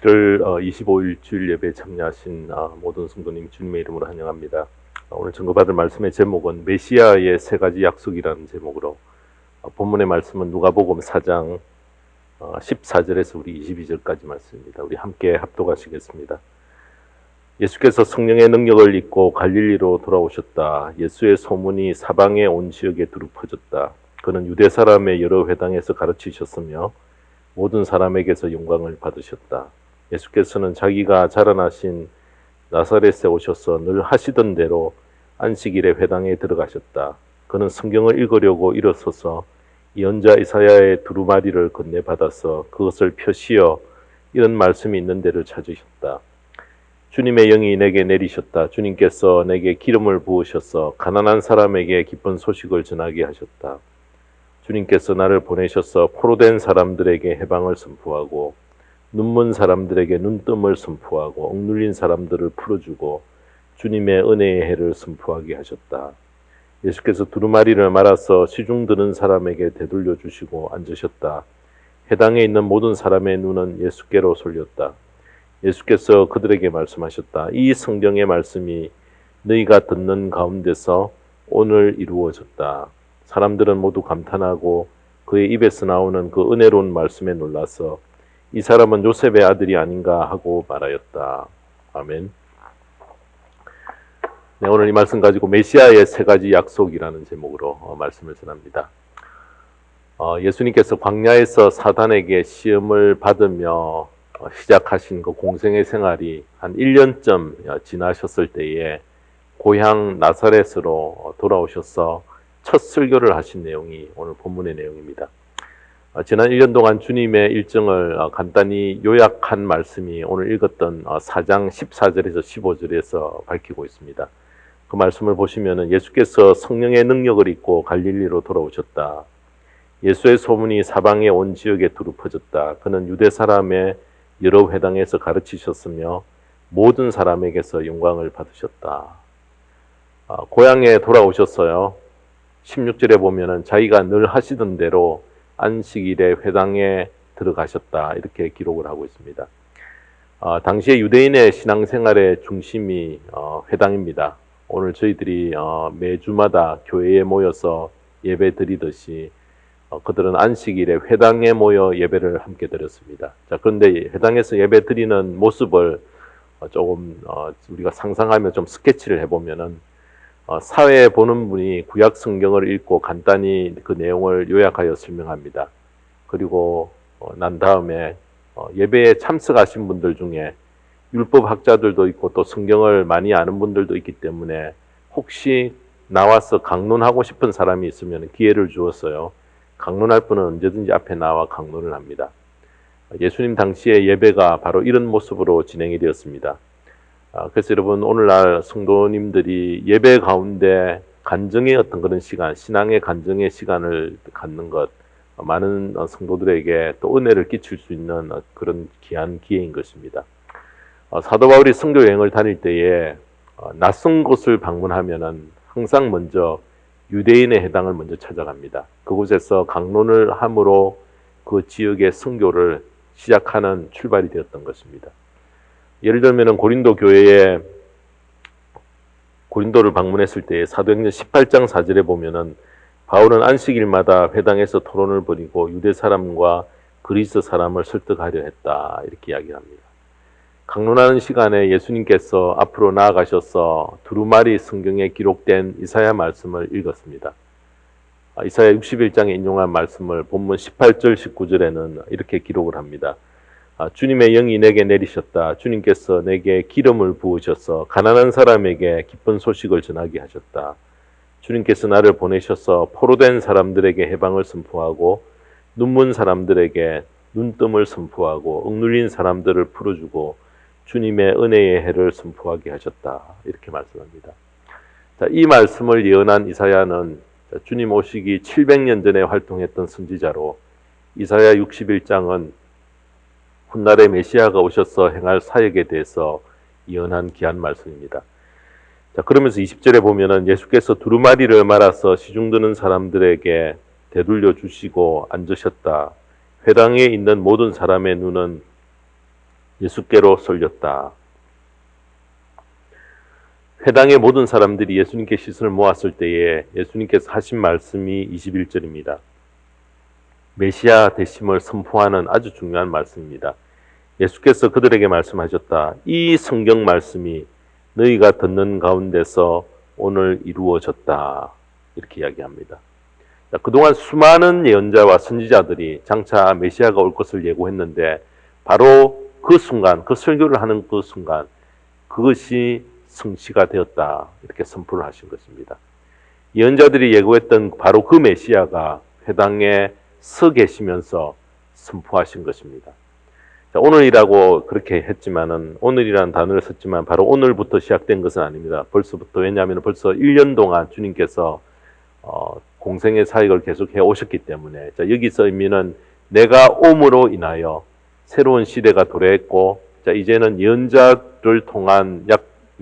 7월 25일 주일 예배에 참여하신 모든 성도님 주님의 이름으로 환영합니다. 오늘 증거받을 말씀의 제목은 메시아의 세 가지 약속이라는 제목으로 본문의 말씀은 누가복음 4장 14절에서 우리 22절까지 말씀입니다. 우리 함께 합독하시겠습니다. 예수께서 성령의 능력을 입고 갈릴리로 돌아오셨다. 예수의 소문이 사방의 온 지역에 두루 퍼졌다. 그는 유대 사람의 여러 회당에서 가르치셨으며 모든 사람에게서 영광을 받으셨다. 예수께서는 자기가 자라나신 나사렛에 오셔서 늘 하시던 대로 안식일에 회당에 들어가셨다. 그는 성경을 읽으려고 일어서서 예언자 이사야의 두루마리를 건네받아서 그것을 펴시어 이런 말씀이 있는 데를 찾으셨다. 주님의 영이 내게 내리셨다. 주님께서 내게 기름을 부으셔서 가난한 사람에게 기쁜 소식을 전하게 하셨다. 주님께서 나를 보내셔서 포로된 사람들에게 해방을 선포하고 눈먼 사람들에게 눈뜸을 선포하고 억눌린 사람들을 풀어주고 주님의 은혜의 해를 선포하게 하셨다. 예수께서 두루마리를 말아서 시중 드는 사람에게 되돌려 주시고 앉으셨다. 회당에 있는 모든 사람의 눈은 예수께로 쏠렸다. 예수께서 그들에게 말씀하셨다. 이 성경의 말씀이 너희가 듣는 가운데서 오늘 이루어졌다. 사람들은 모두 감탄하고 그의 입에서 나오는 그 은혜로운 말씀에 놀라서 이 사람은 요셉의 아들이 아닌가 하고 말하였다. 아멘. 네, 오늘 이 말씀 가지고 메시아의 세 가지 약속이라는 제목으로 말씀을 전합니다. 예수님께서 광야에서 사단에게 시험을 받으며 시작하신 그 공생의 생활이 한 1년쯤 지나셨을 때에 고향 나사렛으로 돌아오셔서 첫 설교를 하신 내용이 오늘 본문의 내용입니다. 지난 1년 동안 주님의 일정을 간단히 요약한 말씀이 오늘 읽었던 4장 14절에서 15절에서 밝히고 있습니다. 그 말씀을 보시면 예수께서 성령의 능력을 입고 갈릴리로 돌아오셨다. 예수의 소문이 사방의 온 지역에 두루 퍼졌다. 그는 유대 사람의 여러 회당에서 가르치셨으며 모든 사람에게서 영광을 받으셨다. 고향에 돌아오셨어요. 16절에 보면은 자기가 늘 하시던 대로 안식일에 회당에 들어가셨다 이렇게 기록을 하고 있습니다. 당시에 유대인의 신앙생활의 중심이 회당입니다. 오늘 저희들이 매주마다 교회에 모여서 예배 드리듯이 그들은 안식일에 회당에 모여 예배를 함께 드렸습니다. 자, 그런데 회당에서 예배 드리는 모습을 조금 우리가 상상하며 좀 스케치를 해보면은 사회에 보는 분이 구약 성경을 읽고 간단히 그 내용을 요약하여 설명합니다. 그리고 난 다음에 예배에 참석하신 분들 중에 율법 학자들도 있고 또 성경을 많이 아는 분들도 있기 때문에 혹시 나와서 강론하고 싶은 사람이 있으면 기회를 주었어요. 강론할 분은 언제든지 앞에 나와 강론을 합니다. 예수님 당시의 예배가 바로 이런 모습으로 진행이 되었습니다. 그래서 여러분 오늘날 성도님들이 예배 가운데 간증의 어떤 그런 시간, 신앙의 간증의 시간을 갖는 것, 많은 성도들에게 또 은혜를 끼칠 수 있는 그런 귀한 기회인 것입니다. 사도 바울이 선교 여행을 다닐 때에 낯선 곳을 방문하면은 항상 먼저 유대인의 회당을 먼저 찾아갑니다. 그곳에서 강론을 함으로 그 지역의 선교를 시작하는 출발이 되었던 것입니다. 예를 들면 고린도 교회에 고린도를 방문했을 때 사도행전 18장 4절에 보면은 바울은 안식일마다 회당에서 토론을 벌이고 유대 사람과 그리스 사람을 설득하려 했다 이렇게 이야기합니다. 강론하는 시간에 예수님께서 앞으로 나아가셔서 두루마리 성경에 기록된 이사야 말씀을 읽었습니다. 이사야 61장에 인용한 말씀을 본문 18절 19절에는 이렇게 기록을 합니다. 주님의 영이 내게 내리셨다. 주님께서 내게 기름을 부으셔서 가난한 사람에게 기쁜 소식을 전하게 하셨다. 주님께서 나를 보내셔서 포로된 사람들에게 해방을 선포하고 눈먼 사람들에게 눈뜸을 선포하고 억눌린 사람들을 풀어주고 주님의 은혜의 해를 선포하게 하셨다. 이렇게 말씀합니다. 자, 이 말씀을 예언한 이사야는 주님 오시기 700년 전에 활동했던 선지자로 이사야 61장은 훗날에 메시아가 오셔서 행할 사역에 대해서 예언한 귀한 말씀입니다. 자, 그러면서 20절에 보면은 예수께서 두루마리를 말아서 시중 드는 사람들에게 되돌려 주시고 앉으셨다. 회당에 있는 모든 사람의 눈은 예수께로 쏠렸다. 회당의 모든 사람들이 예수님께 시선을 모았을 때에 예수님께서 하신 말씀이 21절입니다. 메시아 되심을 선포하는 아주 중요한 말씀입니다. 예수께서 그들에게 말씀하셨다. 이 성경 말씀이 너희가 듣는 가운데서 오늘 이루어졌다. 이렇게 이야기합니다. 그동안 수많은 예언자와 선지자들이 장차 메시아가 올 것을 예고했는데 바로 그 순간, 그 설교를 하는 그 순간 그것이 성취가 되었다. 이렇게 선포를 하신 것입니다. 예언자들이 예고했던 바로 그 메시아가 회당에 서 계시면서 선포하신 것입니다. 자, 오늘이라고 그렇게 했지만은 오늘이라는 단어를 썼지만 바로 오늘부터 시작된 것은 아닙니다. 벌써부터 왜냐하면 벌써 1년 동안 주님께서 공생의 사역을 계속해 오셨기 때문에 자, 여기서 의미는 내가 옴으로 인하여 새로운 시대가 도래했고 자, 이제는 예언자를 통한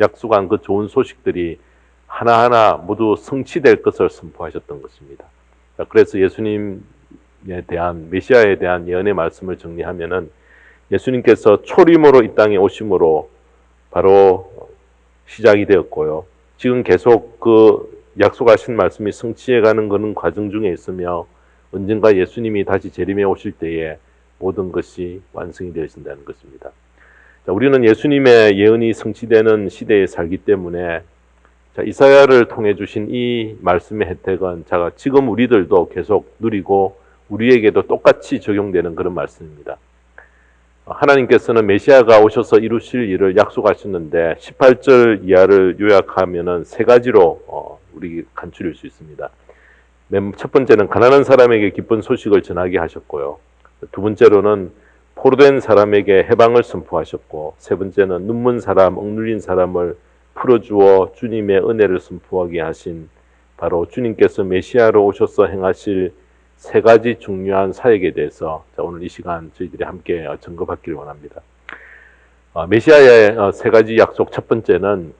약속한 그 좋은 소식들이 하나하나 모두 성취될 것을 선포하셨던 것입니다. 자, 그래서 예수님에 대한 메시아에 대한 예언의 말씀을 정리하면은 예수님께서 초림으로 이 땅에 오심으로 바로 시작이 되었고요. 지금 계속 그 약속하신 말씀이 성취해가는 것은 과정 중에 있으며 언젠가 예수님이 다시 재림해 오실 때에 모든 것이 완성이 되어진다는 것입니다. 자, 우리는 예수님의 예언이 성취되는 시대에 살기 때문에 자, 이사야를 통해 주신 이 말씀의 혜택은 지금 우리들도 계속 누리고 우리에게도 똑같이 적용되는 그런 말씀입니다. 하나님께서는 메시아가 오셔서 이루실 일을 약속하셨는데 18절 이하를 요약하면은 세 가지로 우리 간추릴 수 있습니다. 첫 번째는 가난한 사람에게 기쁜 소식을 전하게 하셨고요. 두 번째로는 포로된 사람에게 해방을 선포하셨고 세 번째는 눈먼 사람, 억눌린 사람을 풀어주어 주님의 은혜를 선포하게 하신 바로 주님께서 메시아로 오셔서 행하실 세 가지 중요한 사역에 대해서 오늘 이 시간 저희들이 함께 점검받기를 원합니다. 메시아의 세 가지 약속 첫 번째는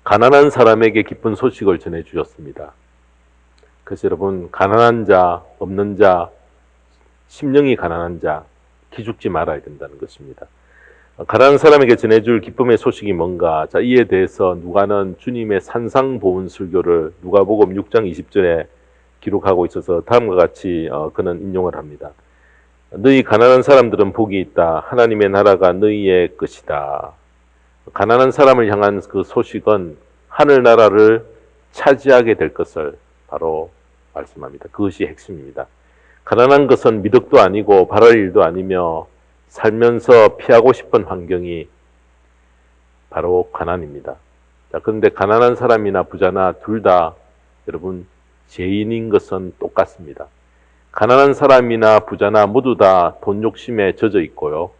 가난한 사람에게 기쁜 소식을 전해주셨습니다. 그래서 여러분 가난한 자, 없는 자, 심령이 가난한 자 기죽지 말아야 된다는 것입니다. 가난한 사람에게 전해줄 기쁨의 소식이 뭔가 자 이에 대해서 누가는 주님의 산상보훈 설교를 누가복음 6장 20절에 기록하고 있어서 다음과 같이 그는 인용을 합니다. 너희 가난한 사람들은 복이 있다. 하나님의 나라가 너희의 것이다. 가난한 사람을 향한 그 소식은 하늘나라를 차지하게 될 것을 바로 말씀합니다. 그것이 핵심입니다. 가난한 것은 미덕도 아니고 바랄 일도 아니며 살면서 피하고 싶은 환경이 바로 가난입니다. 자, 그런데 가난한 사람이나 부자나 둘 다 여러분 죄인인 것은 똑같습니다. 가난한 사람이나 부자나 모두 다 돈 욕심에 젖어 있고요.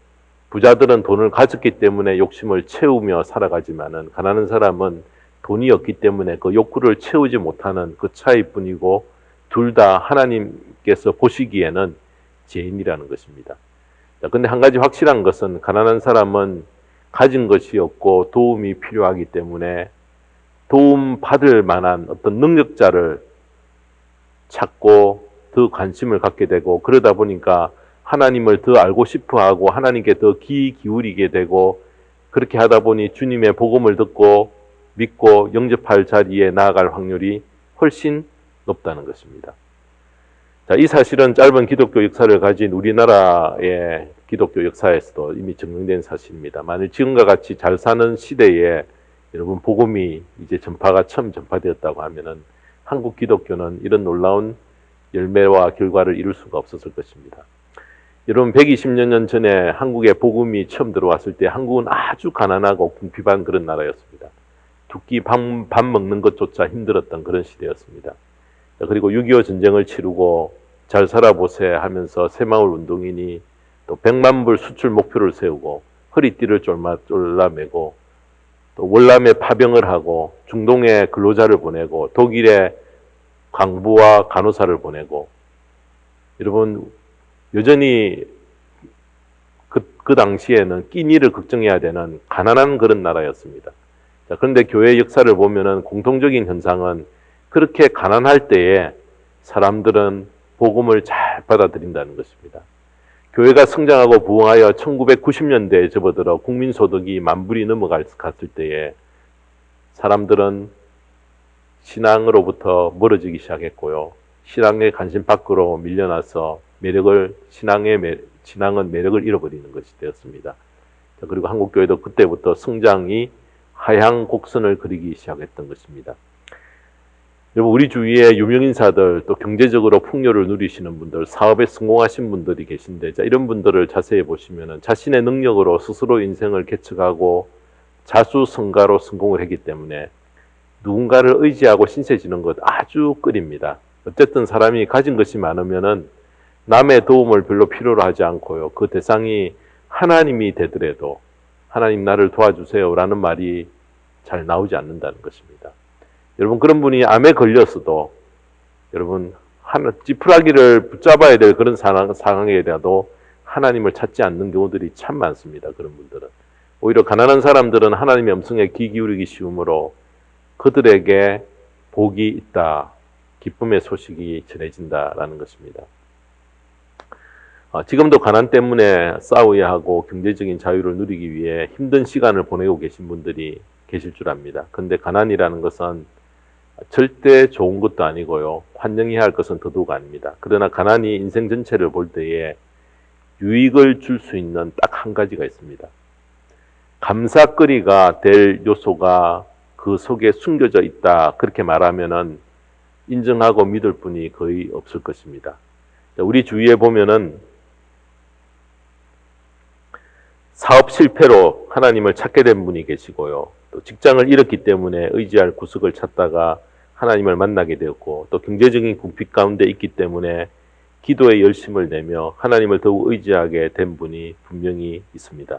부자들은 돈을 가졌기 때문에 욕심을 채우며 살아가지만은 가난한 사람은 돈이 없기 때문에 그 욕구를 채우지 못하는 그 차이뿐이고 둘 다 하나님께서 보시기에는 죄인이라는 것입니다. 근데 한 가지 확실한 것은 가난한 사람은 가진 것이 없고 도움이 필요하기 때문에 도움 받을 만한 어떤 능력자를 찾고 더 관심을 갖게 되고 그러다 보니까 하나님을 더 알고 싶어하고 하나님께 더 귀 기울이게 되고 그렇게 하다 보니 주님의 복음을 듣고 믿고 영접할 자리에 나아갈 확률이 훨씬 높다는 것입니다. 자, 이 사실은 짧은 기독교 역사를 가진 우리나라의 기독교 역사에서도 이미 증명된 사실입니다. 만일 지금과 같이 잘 사는 시대에 여러분 복음이 이제 전파가 처음 전파되었다고 하면은 한국 기독교는 이런 놀라운 열매와 결과를 이룰 수가 없었을 것입니다. 여러분 120여 년 전에 한국에 복음이 처음 들어왔을 때 한국은 아주 가난하고 궁핍한 그런 나라였습니다. 두 끼 밥 먹는 것조차 힘들었던 그런 시대였습니다. 그리고 6.25 전쟁을 치르고 잘 살아보세 하면서 새마을 운동인이 또 100만 불 수출 목표를 세우고 허리띠를 졸라매고 또 월남에 파병을 하고 중동에 근로자를 보내고 독일에 강부와 간호사를 보내고 여러분 여전히 그 당시에는 끼니를 걱정해야 되는 가난한 그런 나라였습니다. 자, 그런데 교회 역사를 보면은 공통적인 현상은 그렇게 가난할 때에 사람들은 복음을 잘 받아들인다는 것입니다. 교회가 성장하고 부흥하여 1990년대에 접어들어 국민소득이 만 불이 넘어갔을 때에 사람들은 신앙으로부터 멀어지기 시작했고요. 신앙의 관심 밖으로 밀려나서 신앙은 매력을 잃어버리는 것이 되었습니다. 그리고 한국교회도 그때부터 성장이 하향 곡선을 그리기 시작했던 것입니다. 여러분, 우리 주위에 유명인사들, 또 경제적으로 풍요를 누리시는 분들, 사업에 성공하신 분들이 계신데, 이런 분들을 자세히 보시면 자신의 능력으로 스스로 인생을 개척하고 자수성가로 성공을 했기 때문에 누군가를 의지하고 신세지는 것 아주 끓입니다. 어쨌든 사람이 가진 것이 많으면은 남의 도움을 별로 필요로 하지 않고요. 그 대상이 하나님이 되더라도 하나님 나를 도와주세요 라는 말이 잘 나오지 않는다는 것입니다. 여러분, 그런 분이 암에 걸렸어도 여러분 지푸라기를 붙잡아야 될 그런 상황에라도 하나님을 찾지 않는 경우들이 참 많습니다. 그런 분들은 오히려 가난한 사람들은 하나님의 음성에 귀 기울이기 쉬우므로 그들에게 복이 있다, 기쁨의 소식이 전해진다라는 것입니다. 지금도 가난 때문에 싸워야 하고 경제적인 자유를 누리기 위해 힘든 시간을 보내고 계신 분들이 계실 줄 압니다. 그런데 가난이라는 것은 절대 좋은 것도 아니고요. 환영해야 할 것은 더더욱 아닙니다. 그러나 가난이 인생 전체를 볼 때에 유익을 줄 수 있는 딱 한 가지가 있습니다. 감사거리가 될 요소가 그 속에 숨겨져 있다, 그렇게 말하면은 인정하고 믿을 분이 거의 없을 것입니다. 우리 주위에 보면은 사업 실패로 하나님을 찾게 된 분이 계시고요. 또 직장을 잃었기 때문에 의지할 구석을 찾다가 하나님을 만나게 되었고, 또 경제적인 궁핍 가운데 있기 때문에 기도에 열심을 내며 하나님을 더욱 의지하게 된 분이 분명히 있습니다.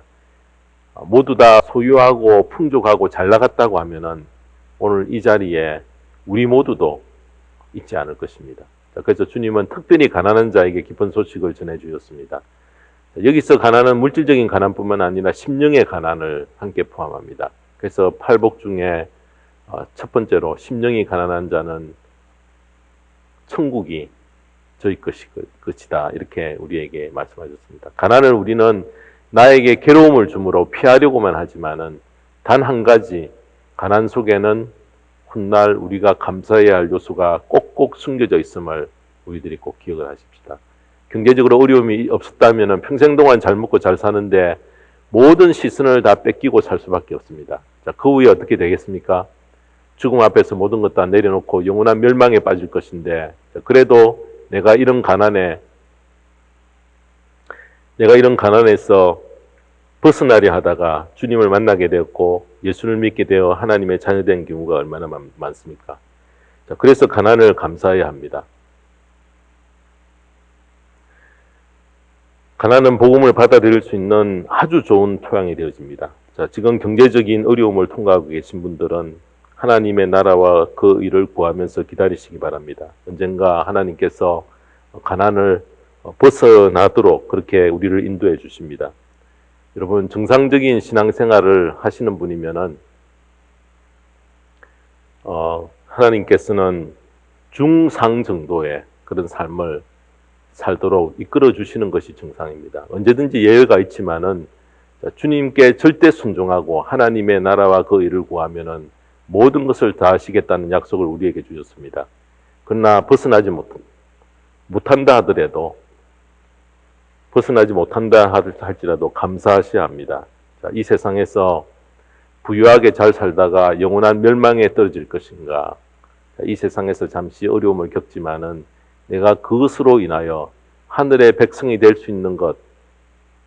모두 다 소유하고 풍족하고 잘 나갔다고 하면은 오늘 이 자리에 우리 모두도 있지 않을 것입니다. 그래서 주님은 특별히 가난한 자에게 기쁜 소식을 전해주셨습니다. 여기서 가난은 물질적인 가난뿐만 아니라 심령의 가난을 함께 포함합니다. 그래서 팔복 중에 첫 번째로 심령이 가난한 자는 천국이 저희 것이다, 이렇게 우리에게 말씀하셨습니다. 가난을 우리는 나에게 괴로움을 주므로 피하려고만 하지만은 단 한 가지, 가난 속에는 훗날 우리가 감사해야 할 요소가 꼭꼭 숨겨져 있음을 우리들이 꼭 기억을 하십시다. 경제적으로 어려움이 없었다면 평생 동안 잘 먹고 잘 사는데 모든 시선을 다 뺏기고 살 수밖에 없습니다. 자, 그 후에 어떻게 되겠습니까? 죽음 앞에서 모든 것 다 내려놓고 영원한 멸망에 빠질 것인데, 그래도 내가 이런 가난에서 벗어나려 하다가 주님을 만나게 되었고 예수를 믿게 되어 하나님의 자녀된 경우가 얼마나 많습니까? 자, 그래서 가난을 감사해야 합니다. 가난은 복음을 받아들일 수 있는 아주 좋은 토양이 되어집니다. 자, 지금 경제적인 어려움을 통과하고 계신 분들은 하나님의 나라와 그 일을 구하면서 기다리시기 바랍니다. 언젠가 하나님께서 가난을 벗어나도록 그렇게 우리를 인도해 주십니다. 여러분, 정상적인 신앙생활을 하시는 분이면은 하나님께서는 중상 정도의 그런 삶을 살도록 이끌어 주시는 것이 정상입니다. 언제든지 예외가 있지만은 주님께 절대 순종하고 하나님의 나라와 그 일을 구하면은 모든 것을 다 하시겠다는 약속을 우리에게 주셨습니다. 그러나 벗어나지 못한다 하더라도, 벗어나지 못한다 할지라도 감사하셔야 합니다. 자, 이 세상에서 부유하게 잘 살다가 영원한 멸망에 떨어질 것인가? 자, 이 세상에서 잠시 어려움을 겪지만은 내가 그것으로 인하여 하늘의 백성이 될 수 있는 것,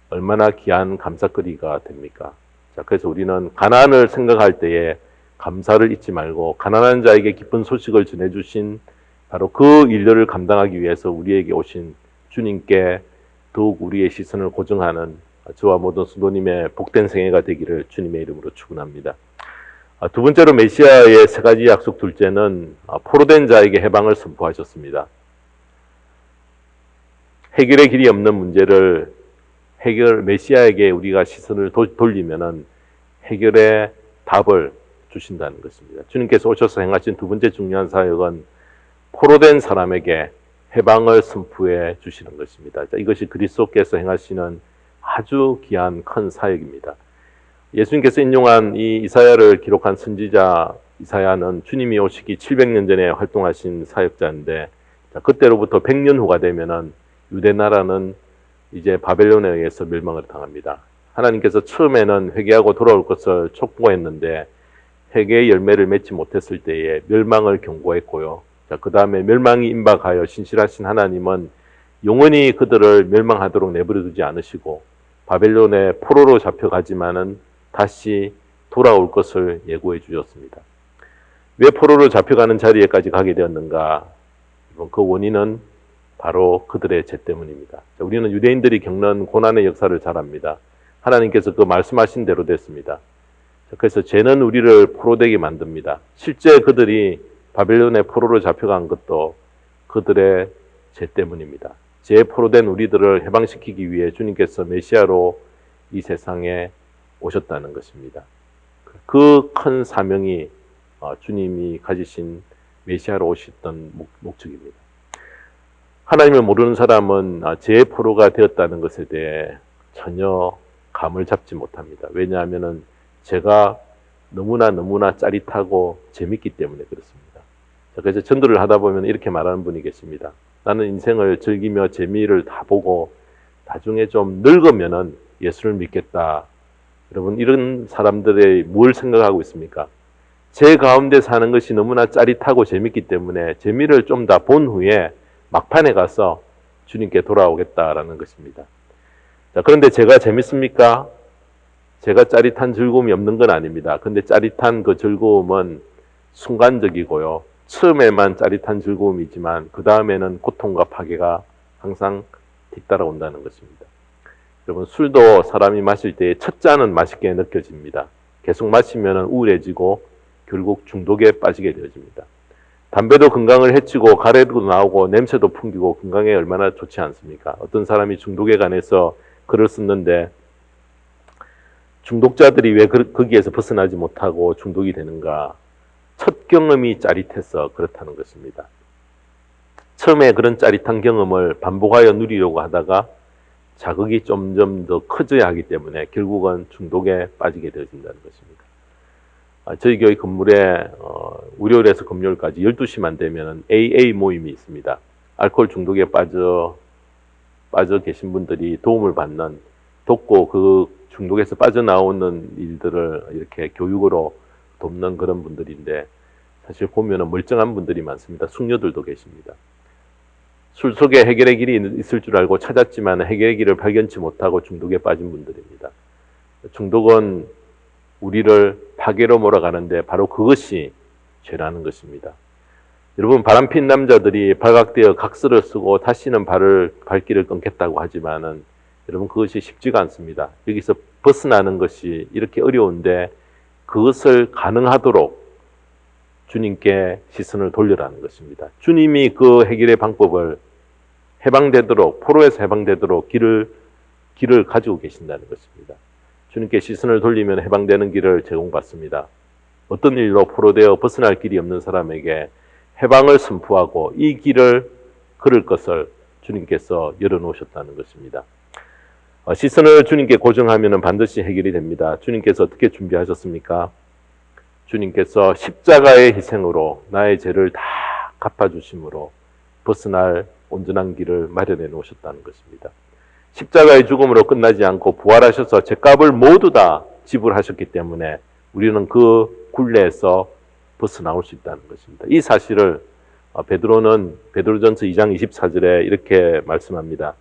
얼마나 귀한 감사거리가 됩니까? 자, 그래서 우리는 가난을 생각할 때에 감사를 잊지 말고 가난한 자에게 기쁜 소식을 전해주신 바로 그 일들을 감당하기 위해서 우리에게 오신 주님께 더욱 우리의 시선을 고정하는 저와 모든 성도님의 복된 생애가 되기를 주님의 이름으로 축원합니다. 두 번째로 메시아의 세 가지 약속, 둘째는 포로된 자에게 해방을 선포하셨습니다. 해결의 길이 없는 문제를 메시아에게 우리가 시선을 돌리면은 해결의 답을 주신다는 것입니다. 주님께서 오셔서 행하신 두 번째 중요한 사역은 포로된 사람에게 해방을 선포해 주시는 것입니다. 이것이 그리스도께서 행하시는 아주 귀한 큰 사역입니다. 예수님께서 인용한 이 이사야를 기록한 선지자 이사야는 주님이 오시기 700년 전에 활동하신 사역자인데, 그때로부터 100년 후가 되면은 유대 나라는 이제 바벨론에 의해서 멸망을 당합니다. 하나님께서 처음에는 회개하고 돌아올 것을 촉구했는데 회개의 열매를 맺지 못했을 때에 멸망을 경고했고요. 그 다음에 멸망이 임박하여 신실하신 하나님은 영원히 그들을 멸망하도록 내버려두지 않으시고 바벨론의 포로로 잡혀가지만은 다시 돌아올 것을 예고해 주셨습니다. 왜 포로로 잡혀가는 자리에까지 가게 되었는가? 그 원인은 바로 그들의 죄 때문입니다. 우리는 유대인들이 겪는 고난의 역사를 잘 압니다. 하나님께서 그 말씀하신 대로 됐습니다. 그래서 죄는 우리를 포로되게 만듭니다. 실제 그들이 바벨론의 포로로 잡혀간 것도 그들의 죄 때문입니다. 죄에 포로된 우리들을 해방시키기 위해 주님께서 메시아로 이 세상에 오셨다는 것입니다. 그 큰 사명이 주님이 가지신 메시아로 오셨던 목적입니다. 하나님을 모르는 사람은 죄의 포로가 되었다는 것에 대해 전혀 감을 잡지 못합니다. 왜냐하면 죄가 너무나 짜릿하고 재밌기 때문에 그렇습니다. 그래서 전도를 하다 보면 이렇게 말하는 분이 계십니다. 나는 인생을 즐기며 재미를 다 보고 나중에 좀 늙으면은 예수를 믿겠다. 여러분, 이런 사람들의 뭘 생각하고 있습니까? 제 가운데 사는 것이 너무나 짜릿하고 재밌기 때문에 재미를 좀 다 본 후에 막판에 가서 주님께 돌아오겠다라는 것입니다. 자, 그런데 제가 재밌습니까? 제가 짜릿한 즐거움이 없는 건 아닙니다. 근데 짜릿한 그 즐거움은 순간적이고요. 처음에만 짜릿한 즐거움이지만 그 다음에는 고통과 파괴가 항상 뒤따라온다는 것입니다. 여러분, 술도 사람이 마실 때 첫 잔은 맛있게 느껴집니다. 계속 마시면 우울해지고 결국 중독에 빠지게 되어집니다. 담배도 건강을 해치고 가래도 나오고 냄새도 풍기고 건강에 얼마나 좋지 않습니까? 어떤 사람이 중독에 관해서 글을 썼는데 중독자들이 왜 거기에서 벗어나지 못하고 중독이 되는가? 첫 경험이 짜릿해서 그렇다는 것입니다. 처음에 그런 짜릿한 경험을 반복하여 누리려고 하다가 자극이 점점 더 커져야 하기 때문에 결국은 중독에 빠지게 되어진다는 것입니다. 저희 교회 건물에 월요일에서 금요일까지 12시만 되면 AA 모임이 있습니다. 알코올 중독에 빠져 계신 분들이 도움을 받는, 돕고 그 중독에서 빠져나오는 일들을 이렇게 교육으로 돕는 그런 분들인데, 사실 보면은 멀쩡한 분들이 많습니다. 숙녀들도 계십니다. 술 속에 해결의 길이 있을 줄 알고 찾았지만 해결의 길을 발견치 못하고 중독에 빠진 분들입니다. 중독은 우리를 파괴로 몰아가는데 바로 그것이 죄라는 것입니다. 여러분, 바람핀 남자들이 발각되어 각서를 쓰고 다시는 발길을 끊겠다고 하지만은 여러분, 그것이 쉽지가 않습니다. 여기서 벗어나는 것이 이렇게 어려운데 그것을 가능하도록 주님께 시선을 돌려라는 것입니다. 주님이 그 해결의 방법을 해방되도록, 포로에서 해방되도록 길을 가지고 계신다는 것입니다. 주님께 시선을 돌리면 해방되는 길을 제공받습니다. 어떤 일로 포로되어 벗어날 길이 없는 사람에게 해방을 선포하고 이 길을 걸을 것을 주님께서 열어놓으셨다는 것입니다. 시선을 주님께 고정하면 반드시 해결이 됩니다. 주님께서 어떻게 준비하셨습니까? 주님께서 십자가의 희생으로 나의 죄를 다 갚아주심으로 벗어날 온전한 길을 마련해 놓으셨다는 것입니다. 십자가의 죽음으로 끝나지 않고 부활하셔서 죄값을 모두 다 지불하셨기 때문에 우리는 그 굴레에서 벗어나올 수 있다는 것입니다. 이 사실을 베드로는 베드로전서 2장 24절에 이렇게 말씀합니다.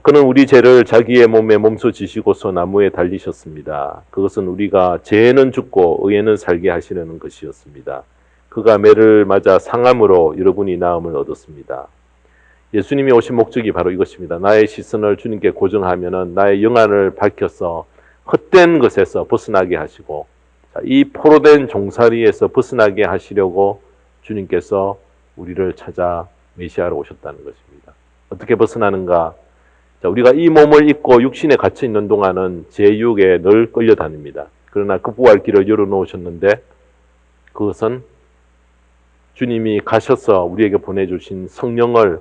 그는 우리 죄를 자기의 몸에 몸소 지시고서 나무에 달리셨습니다. 그것은 우리가 죄에는 죽고 의에는 살게 하시려는 것이었습니다. 그가 매를 맞아 상함으로 여러분이 나음을 얻었습니다. 예수님이 오신 목적이 바로 이것입니다. 나의 시선을 주님께 고정하면은 나의 영안을 밝혀서 헛된 것에서 벗어나게 하시고, 이 포로된 종살이에서 벗어나게 하시려고 주님께서 우리를 찾아 메시아로 오셨다는 것입니다. 어떻게 벗어나는가? 우리가 이 몸을 입고 육신에 갇혀 있는 동안은 제 유혹에 늘 끌려다닙니다. 그러나 그 부활 길을 열어놓으셨는데 그것은 주님이 가셔서 우리에게 보내주신 성령을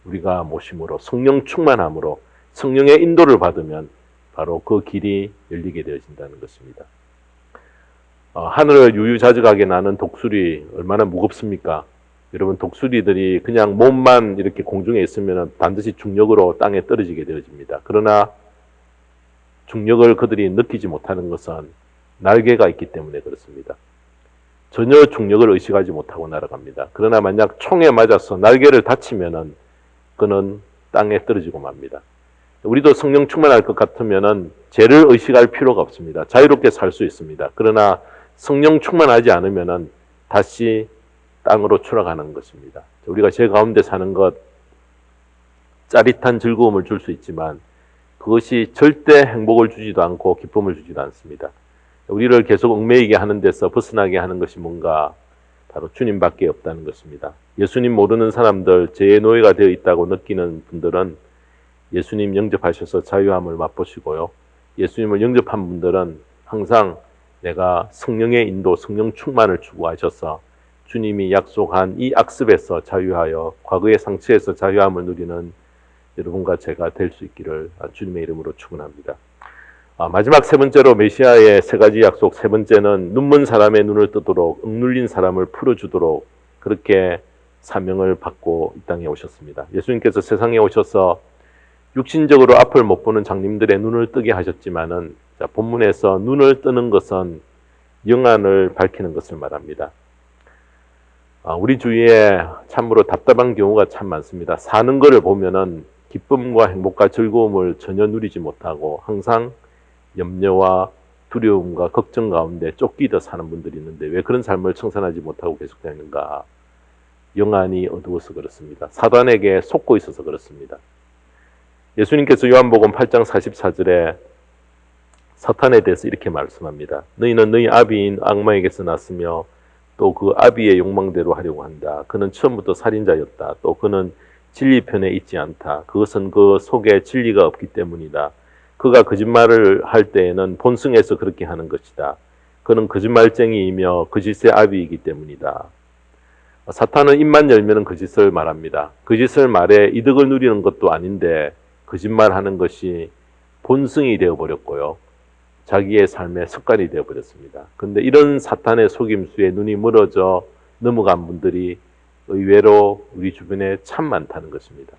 우리가 모심으로 성령 충만함으로 성령의 인도를 받으면 바로 그 길이 열리게 되어진다는 것입니다. 하늘을 유유자적하게 나는 독수리 얼마나 무겁습니까? 여러분, 독수리들이 그냥 몸만 이렇게 공중에 있으면 반드시 중력으로 땅에 떨어지게 되어집니다. 그러나 중력을 그들이 느끼지 못하는 것은 날개가 있기 때문에 그렇습니다. 전혀 중력을 의식하지 못하고 날아갑니다. 그러나 만약 총에 맞아서 날개를 다치면은 그는 땅에 떨어지고 맙니다. 우리도 성령 충만할 것 같으면은 죄를 의식할 필요가 없습니다. 자유롭게 살 수 있습니다. 그러나 성령 충만하지 않으면은 다시 땅으로 추락하는 것입니다. 우리가 죄 가운데 사는 것 짜릿한 즐거움을 줄 수 있지만 그것이 절대 행복을 주지도 않고 기쁨을 주지도 않습니다. 우리를 계속 얽매이게 하는 데서 벗어나게 하는 것이 뭔가 바로 주님밖에 없다는 것입니다. 예수님 모르는 사람들, 죄의 노예가 되어 있다고 느끼는 분들은 예수님 영접하셔서 자유함을 맛보시고요. 예수님을 영접한 분들은 항상 내가 성령의 인도, 성령 충만을 추구하셔서 주님이 약속한 이 악습에서 자유하여 과거의 상처에서 자유함을 누리는 여러분과 제가 될 수 있기를 주님의 이름으로 축원합니다. 마지막 세 번째로 메시아의 세 가지 약속, 세 번째는 눈먼 사람의 눈을 뜨도록 억눌린 사람을 풀어주도록 그렇게 사명을 받고 이 땅에 오셨습니다. 예수님께서 세상에 오셔서 육신적으로 앞을 못 보는 장님들의 눈을 뜨게 하셨지만은 본문에서 눈을 뜨는 것은 영안을 밝히는 것을 말합니다. 우리 주위에 참으로 답답한 경우가 참 많습니다. 사는 것을 보면은 기쁨과 행복과 즐거움을 전혀 누리지 못하고 항상 염려와 두려움과 걱정 가운데 쫓기듯 사는 분들이 있는데 왜 그런 삶을 청산하지 못하고 계속 되는가? 영안이 어두워서 그렇습니다. 사단에게 속고 있어서 그렇습니다. 예수님께서 요한복음 8장 44절에 사탄에 대해서 이렇게 말씀합니다. 너희는 너희 아비인 악마에게서 났으며 또 그 아비의 욕망대로 하려고 한다. 그는 처음부터 살인자였다. 또 그는 진리 편에 있지 않다. 그것은 그 속에 진리가 없기 때문이다. 그가 거짓말을 할 때에는 본성에서 그렇게 하는 것이다. 그는 거짓말쟁이이며 거짓의 아비이기 때문이다. 사탄은 입만 열면 거짓을 말합니다. 거짓을 말해 이득을 누리는 것도 아닌데 거짓말하는 것이 본성이 되어버렸고요. 자기의 삶의 습관이 되어버렸습니다. 그런데 이런 사탄의 속임수에 눈이 멀어져 넘어간 분들이 의외로 우리 주변에 참 많다는 것입니다.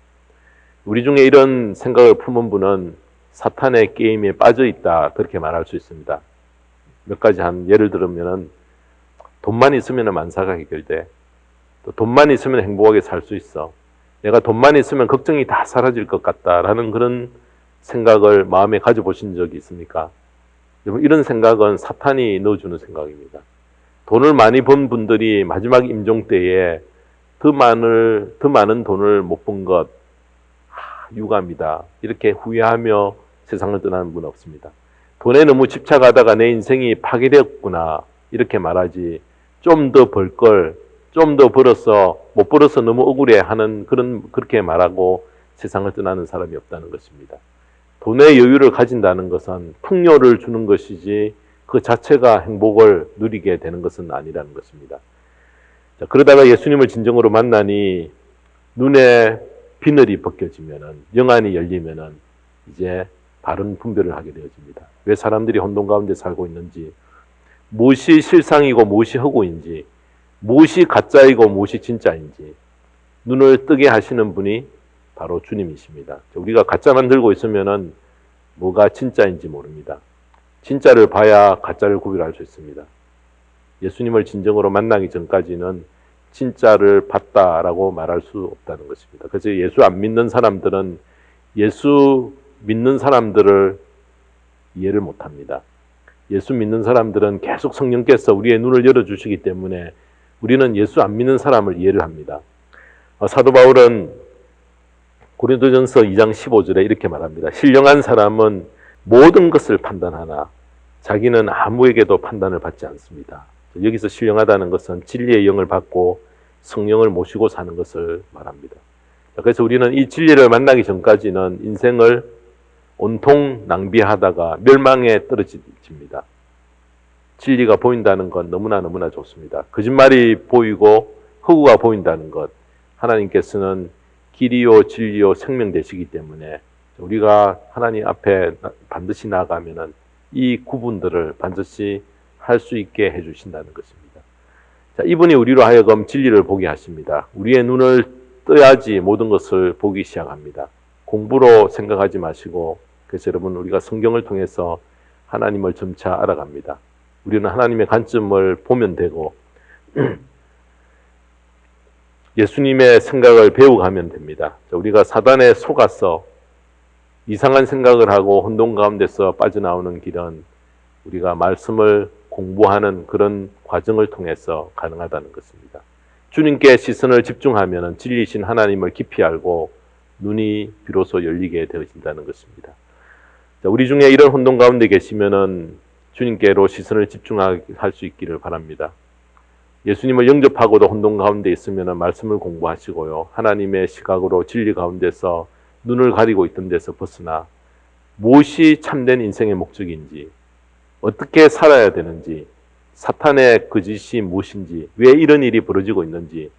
우리 중에 이런 생각을 품은 분은 사탄의 게임에 빠져 있다 그렇게 말할 수 있습니다. 몇 가지 예를 들면은 돈만 있으면 만사가 해결돼. 또 돈만 있으면 행복하게 살 수 있어. 내가 돈만 있으면 걱정이 다 사라질 것 같다라는 그런 생각을 마음에 가져보신 적이 있습니까? 이런 생각은 사탄이 넣어주는 생각입니다. 돈을 많이 번 분들이 마지막 임종 때에 더 많은 돈을 못 번 것, 유감이다. 이렇게 후회하며 세상을 떠나는 분은 없습니다. 돈에 너무 집착하다가 내 인생이 파괴되었구나. 이렇게 말하지. 좀 더 벌 걸, 좀 더 벌어서 못 벌어서 너무 억울해 하는 그렇게 말하고 세상을 떠나는 사람이 없다는 것입니다. 돈의 여유를 가진다는 것은 풍요를 주는 것이지 그 자체가 행복을 누리게 되는 것은 아니라는 것입니다. 자, 그러다가 예수님을 진정으로 만나니 눈에 비늘이 벗겨지면은 영안이 열리면은 이제 바른 분별을 하게 되어집니다. 왜 사람들이 혼돈 가운데 살고 있는지, 무엇이 실상이고 무엇이 허구인지, 무엇이 가짜이고 무엇이 진짜인지 눈을 뜨게 하시는 분이 바로 주님이십니다. 우리가 가짜만 들고 있으면은 뭐가 진짜인지 모릅니다. 진짜를 봐야 가짜를 구별할 수 있습니다. 예수님을 진정으로 만나기 전까지는 진짜를 봤다라고 말할 수 없다는 것입니다. 그래서 예수 안 믿는 사람들은 예수 믿는 사람들을 이해를 못합니다. 예수 믿는 사람들은 계속 성령께서 우리의 눈을 열어주시기 때문에 우리는 예수 안 믿는 사람을 이해를 합니다. 사도 바울은 고린도전서 2장 15절에 이렇게 말합니다. 신령한 사람은 모든 것을 판단하나 자기는 아무에게도 판단을 받지 않습니다. 여기서 신령하다는 것은 진리의 영을 받고 성령을 모시고 사는 것을 말합니다. 그래서 우리는 이 진리를 만나기 전까지는 인생을 온통 낭비하다가 멸망에 떨어집니다. 진리가 보인다는 건 너무나 좋습니다. 거짓말이 보이고 허구가 보인다는 것, 하나님께서는 길이요 진리요 생명 되시기 때문에 우리가 하나님 앞에 반드시 나아가면은 이 구분들을 반드시 할 수 있게 해주신다는 것입니다. 자, 이분이 우리로 하여금 진리를 보게 하십니다. 우리의 눈을 떠야지 모든 것을 보기 시작합니다. 공부로 생각하지 마시고, 그래서 여러분 우리가 성경을 통해서 하나님을 점차 알아갑니다. 우리는 하나님의 관점을 보면 되고 예수님의 생각을 배워가면 됩니다. 우리가 사단에 속아서 이상한 생각을 하고 혼돈 가운데서 빠져나오는 길은 우리가 말씀을 공부하는 그런 과정을 통해서 가능하다는 것입니다. 주님께 시선을 집중하면 진리신 하나님을 깊이 알고 눈이 비로소 열리게 되어진다는 것입니다. 자, 우리 중에 이런 혼돈 가운데 계시면은 주님께로 시선을 집중할 수 있기를 바랍니다. 예수님을 영접하고도 혼돈 가운데 있으면 말씀을 공부하시고요. 하나님의 시각으로 진리 가운데서 눈을 가리고 있던 데서 벗어나 무엇이 참된 인생의 목적인지, 어떻게 살아야 되는지, 사탄의 거짓이 무엇인지, 왜 이런 일이 벌어지고 있는지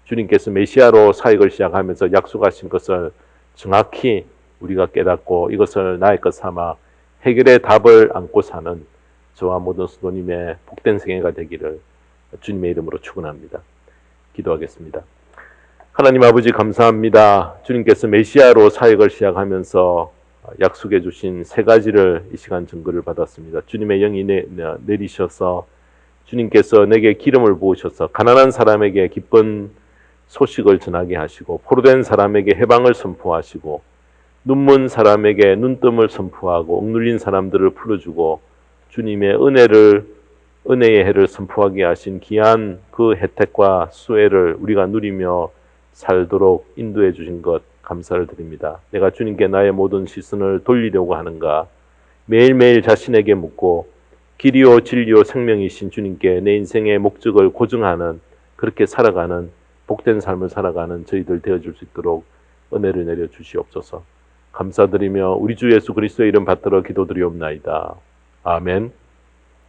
주님께서 메시아로 사역을 시작하면서 약속하신 것을 정확히 우리가 깨닫고 이것을 나의 것 삼아 해결의 답을 안고 사는 저와 모든 성도님의 복된 생애가 되기를 주님의 이름으로 축원합니다. 기도하겠습니다. 하나님 아버지 감사합니다. 주님께서 메시아로 사역을 시작하면서 약속해 주신 세 가지를 이 시간 증거를 받았습니다. 주님의 영이 내리셔서 주님께서 내게 기름을 부으셔서 가난한 사람에게 기쁜 소식을 전하게 하시고, 포로된 사람에게 해방을 선포하시고, 눈먼 사람에게 눈뜸을 선포하고, 억눌린 사람들을 풀어주고 주님의 은혜의 해를 선포하게 하신 귀한 그 혜택과 수혜를 우리가 누리며 살도록 인도해 주신 것 감사를 드립니다. 내가 주님께 나의 모든 시선을 돌리려고 하는가, 매일매일 자신에게 묻고 길이요 진리요 생명이신 주님께 내 인생의 목적을 고증하는, 그렇게 살아가는 복된 삶을 살아가는 저희들 되어줄 수 있도록 은혜를 내려 주시옵소서. 감사드리며 우리 주 예수 그리스도의 이름 받들어 기도드리옵나이다. 아멘.